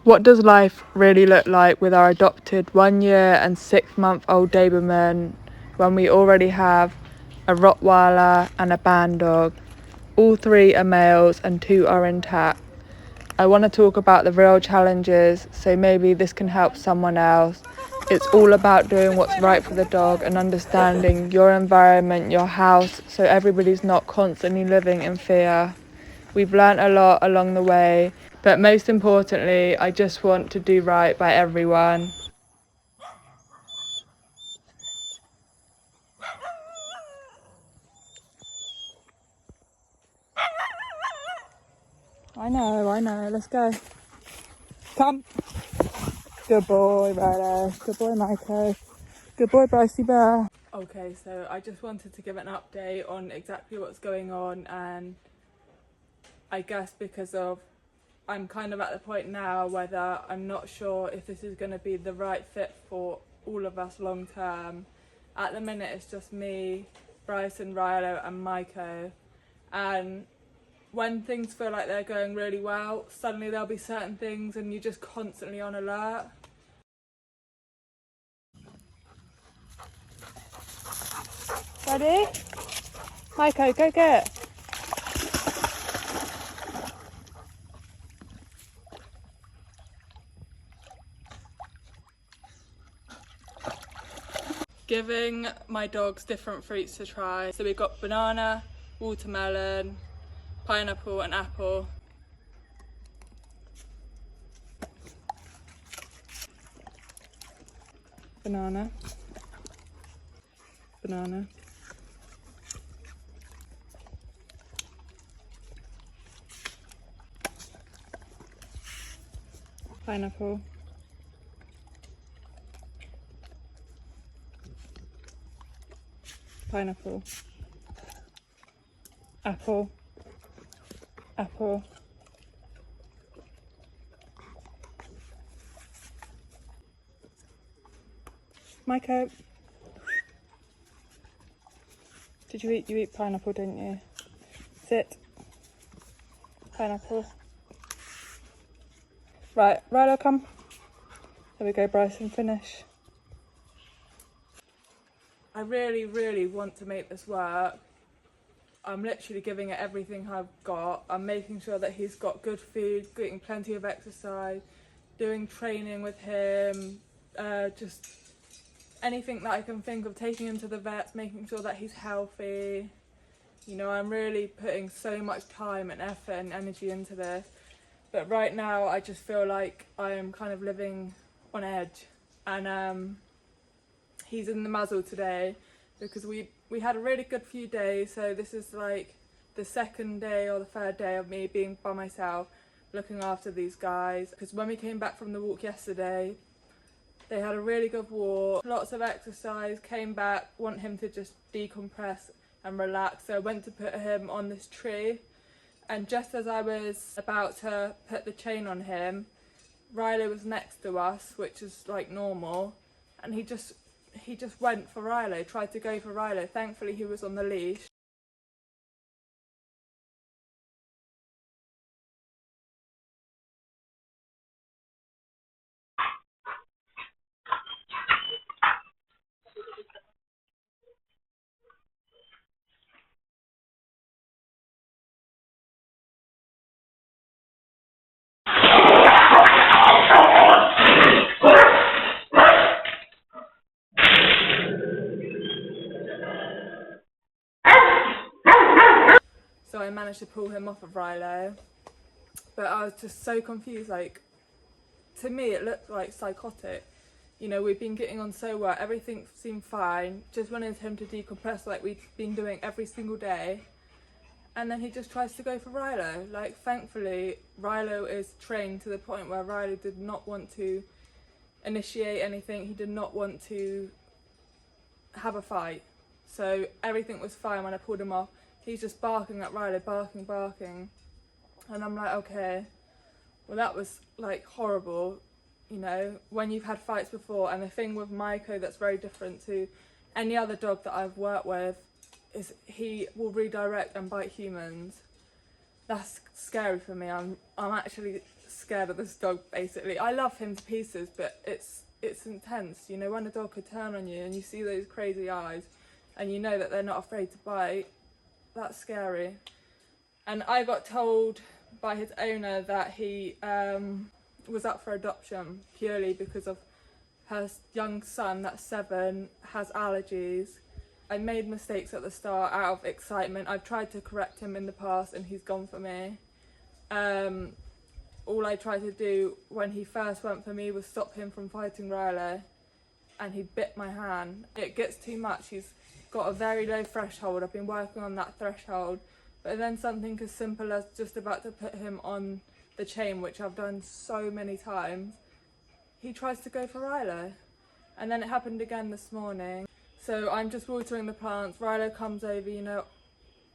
What does life really look like with our adopted 1 year and 6 month-old Doberman when we already have a Rottweiler and a band dog? All three are males and two are intact. I want to talk about the real challenges, so maybe this can help someone else. It's all about doing what's right for the dog and understanding your environment, your house, so everybody's not constantly living in fear. We've learnt a lot along the way, but most importantly, I just want to do right by everyone. I know, let's go. Come. Good boy, Ryder. Good boy, Michael. Good boy, Brycey Bear. Okay, so I just wanted to give an update on exactly what's going on, and I guess because of I'm kind of at the point now whether I'm not sure if this is going to be the right fit for all of us long term. At the minute it's just me, Bryson, Rilo and Maiko, and when things feel like they're going really well, suddenly there'll be certain things and you're just constantly on alert. Ready? Maiko, go get it. Giving my dogs different fruits to try. So we've got banana, watermelon, pineapple and apple. Banana. Banana. Pineapple. Pineapple. Apple. Apple. Maiko. Did you eat pineapple, didn't you? Sit. Pineapple. Right, Rilo, come. There we go, Bryson, finish. I really want to make this work. I'm literally giving it everything I've got. I'm making sure that he's got good food, getting plenty of exercise, doing training with him, just anything that I can think of, taking him to the vets, making sure that he's healthy. You know, I'm really putting so much time and effort and energy into this. But right now I just feel like I am kind of living on edge. And he's in the muzzle today because we had a really good few days. So this is like the second day or the third day of me being by myself looking after these guys. Because when we came back from the walk yesterday, they had a really good walk, lots of exercise, came back, want him to just decompress and relax. So I went to put him on this tree, and just as I was about to put the chain on him, Riley was next to us, which is like normal, and he just went for Riley, tried to go for Riley. Thankfully he was on the leash. So I managed to pull him off of Rilo, but I was just so confused. Like, to me it looked like psychotic. You know, we've been getting on so well, everything seemed fine, just wanted him to decompress like we've been doing every single day, and then he just tries to go for Rilo. Like, thankfully Rilo is trained to the point where Rilo did not want to initiate anything, he did not want to have a fight, so everything was fine. When I pulled him off, he's just barking at Riley, barking, and I'm like, okay, well that was like horrible, you know, when you've had fights before. And the thing with Maiko that's very different to any other dog that I've worked with is he will redirect and bite humans. That's scary for me. I'm actually scared of this dog, basically. I love him to pieces, but it's intense, you know, when a dog could turn on you and you see those crazy eyes and you know that they're not afraid to bite, that's scary. And I got told by his owner that he was up for adoption purely because of her young son, that's 7, has allergies. I made mistakes at the start out of excitement. I've tried to correct him in the past and he's gone for me. All I tried to do when he first went for me was stop him from fighting Riley, and he bit my hand. It gets too much. He's got a very low threshold. I've been working on that threshold, but then something as simple as just about to put him on the chain, which I've done so many times, he tries to go for Riley. And then it happened again this morning. So I'm just watering the plants. Riley comes over, you know,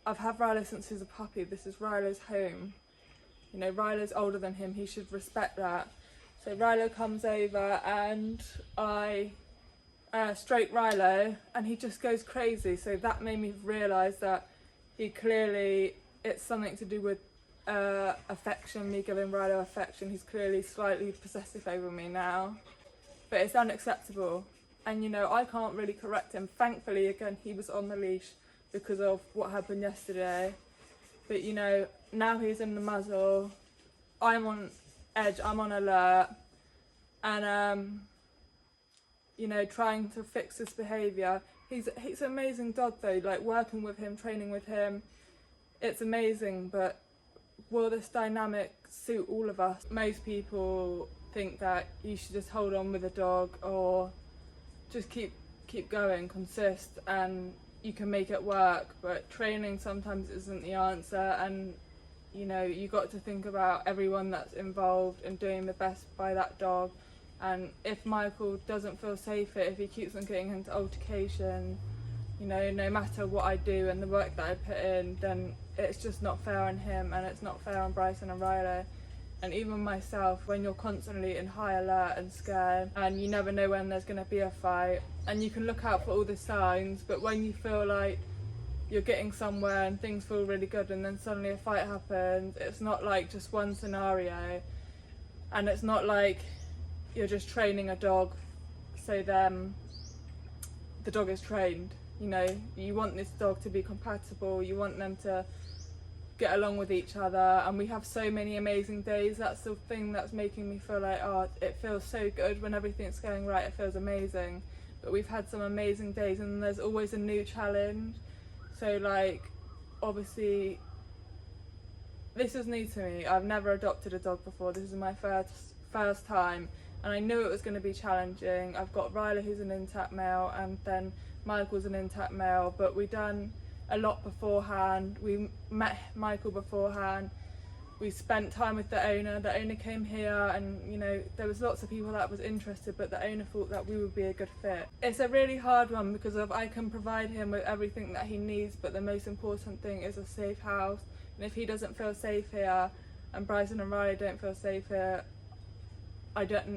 I've had Riley since he was a puppy. This is Riley's home. You know, Riley's older than him, he should respect that. So Riley comes over and I stroke Riley and he just goes crazy. So that made me realise that he clearly, it's something to do with affection, me giving Riley affection. He's clearly slightly possessive over me now, but it's unacceptable. And you know, I can't really correct him. Thankfully, again, he was on the leash because of what happened yesterday. But you know, now he's in the muzzle, I'm on edge, I'm on alert, and you know, trying to fix this behaviour. He's an amazing dog though, like working with him, training with him, it's amazing, but will this dynamic suit all of us? Most people think that you should just hold on with a dog or just keep going, consist, and you can make it work, but training sometimes isn't the answer. And you know, you got to think about everyone that's involved in doing the best by that dog. And if Michael doesn't feel safe, if he keeps on getting into altercation, you know, no matter what I do and the work that I put in, then it's just not fair on him and it's not fair on Bryson and Riley. And even myself, when you're constantly in high alert and scared and you never know when there's going to be a fight, and you can look out for all the signs, but when you feel like you're getting somewhere and things feel really good and then suddenly a fight happens, it's not like just one scenario, and it's not like you're just training a dog so then the dog is trained. You know, you want this dog to be compatible, you want them to get along with each other, and we have so many amazing days. That's the thing that's making me feel like, oh, it feels so good when everything's going right, it feels amazing. But we've had some amazing days and there's always a new challenge. So like, obviously this is new to me. I've never adopted a dog before. This is my first time, and I knew it was going to be challenging. I've got Riley, who's an intact male, and then Michael's an intact male, but we done a lot beforehand. We met Michael beforehand, we spent time with the owner came here, and you know, there was lots of people that was interested, but the owner thought that we would be a good fit. It's a really hard one because of I can provide him with everything that he needs, but the most important thing is a safe house. And if he doesn't feel safe here and Bryson and Riley don't feel safe here,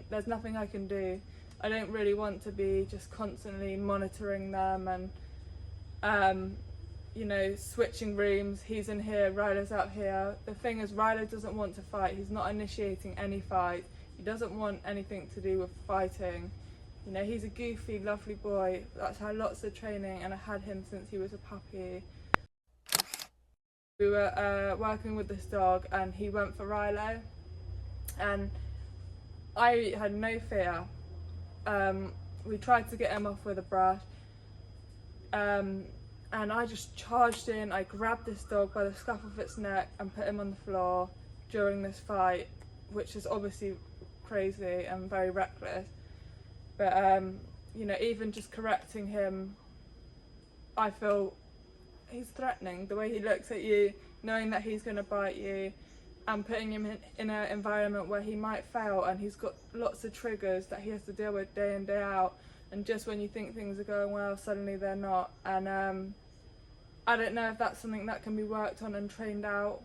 there's nothing I can do. I don't really want to be just constantly monitoring them and you know, switching rooms. He's in here, Riley's out here. The thing is, Riley doesn't want to fight. He's not initiating any fight. He doesn't want anything to do with fighting. You know, he's a goofy, lovely boy that's had lots of training, and I had him since he was a puppy. We were working with this dog and he went for Riley, and I had no fear. We tried to get him off with a brush, and I just charged in. I grabbed this dog by the scruff of its neck and put him on the floor during this fight, which is obviously crazy and very reckless. But you know, even just correcting him, I feel he's threatening. The way he looks at you, knowing that he's going to bite you, and putting him in an environment where he might fail, and he's got lots of triggers that he has to deal with day in, day out. And just when you think things are going well, suddenly they're not. And I don't know if that's something that can be worked on and trained out.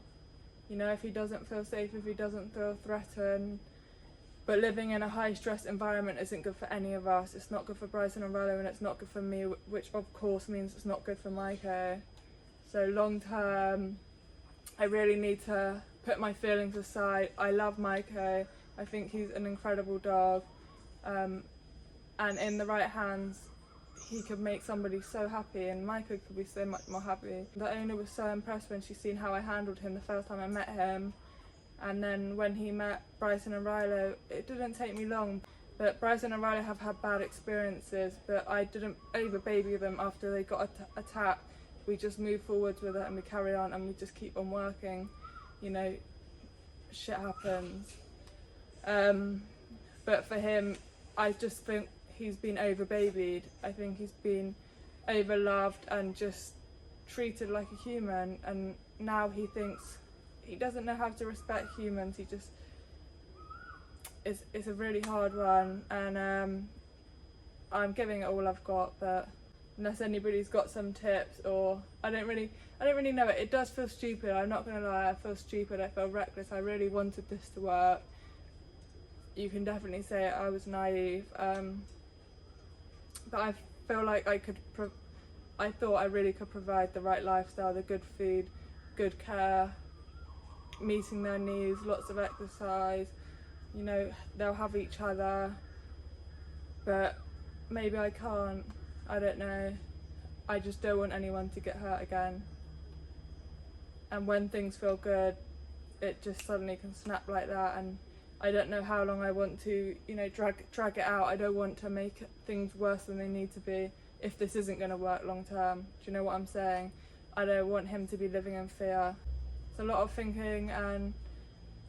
You know, if he doesn't feel safe, if he doesn't feel threatened. But living in a high stress environment isn't good for any of us. It's not good for Bryson and Rollo, and it's not good for me, which of course means it's not good for Micah. So long term, I really need to put my feelings aside. I love Maiko. I think he's an incredible dog, and in the right hands he could make somebody so happy, and Maiko could be so much more happy. The owner was so impressed when she seen how I handled him the first time I met him, and then when he met Bryson and Rilo, it didn't take me long. But Bryson and Rilo have had bad experiences, but I didn't over baby them after they got attacked. We just move forwards with it and we carry on and we just keep on working. You know, shit happens. But for him, I just think he's been over babied. I think he's been over loved and just treated like a human, and now he thinks he doesn't know how to respect humans. He just it's a really hard one, and I'm giving it all I've got, but unless anybody's got some tips, or I don't really know it. It does feel stupid, I'm not gonna lie. I feel stupid, I feel reckless. I really wanted this to work. You can definitely say I was naive, but I feel like I thought I really could provide the right lifestyle, the good food, good care, meeting their needs, lots of exercise. You know, they'll have each other, but maybe I can't. I don't know. I just don't want anyone to get hurt again. And when things feel good, it just suddenly can snap like that, and I don't know how long I want to, you know, drag it out. I don't want to make things worse than they need to be if this isn't going to work long term. Do you know what I'm saying? I don't want him to be living in fear. It's a lot of thinking, and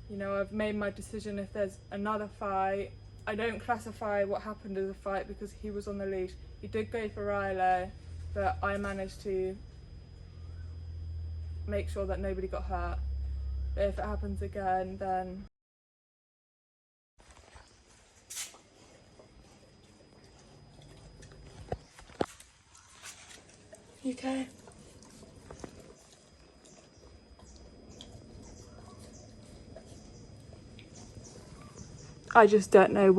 you know, I've made my decision. If there's another fight, I don't classify what happened as a fight because he was on the leash. He did go for Rilo, but I managed to make sure that nobody got hurt. But if it happens again, then you okay? I just don't know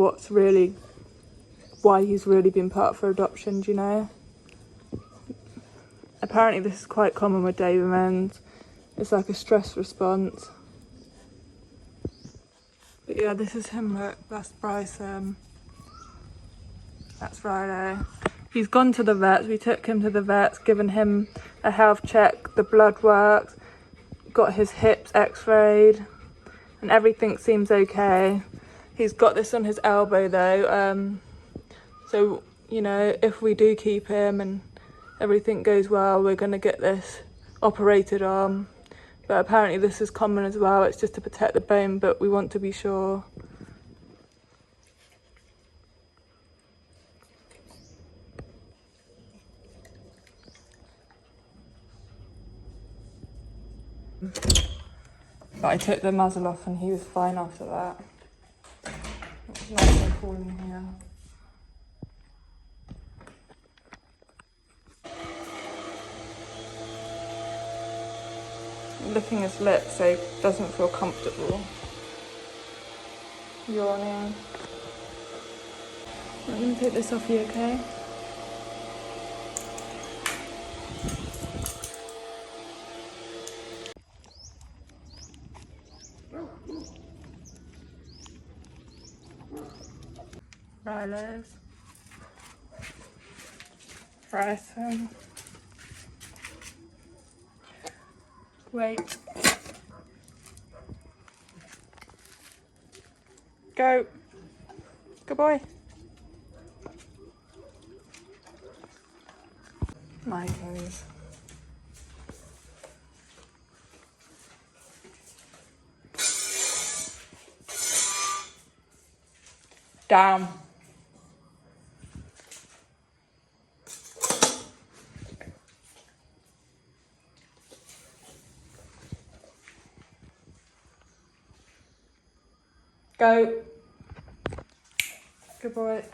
why he's really been put up for adoption, do you know? Apparently this is quite common with Dobermans. It's like a stress response. But yeah, this is him, look, that's Bryson. That's Rilo. He's gone to the vets, we took him to the vets, given him a health check, the blood works, got his hips x-rayed, and everything seems okay. He's got this on his elbow though, so, you know, if we do keep him and everything goes well, we're going to get this operated on. But apparently this is common as well, it's just to protect the bone, but we want to be sure. But I took the muzzle off and he was fine after that. It's nice and cool in here. Licking his lips so he doesn't feel comfortable. Yawning. I'm going to take this off you, okay? Rilo's. Bryson. Wait. Go. Good boy. My toes. Down. Go. Good boy.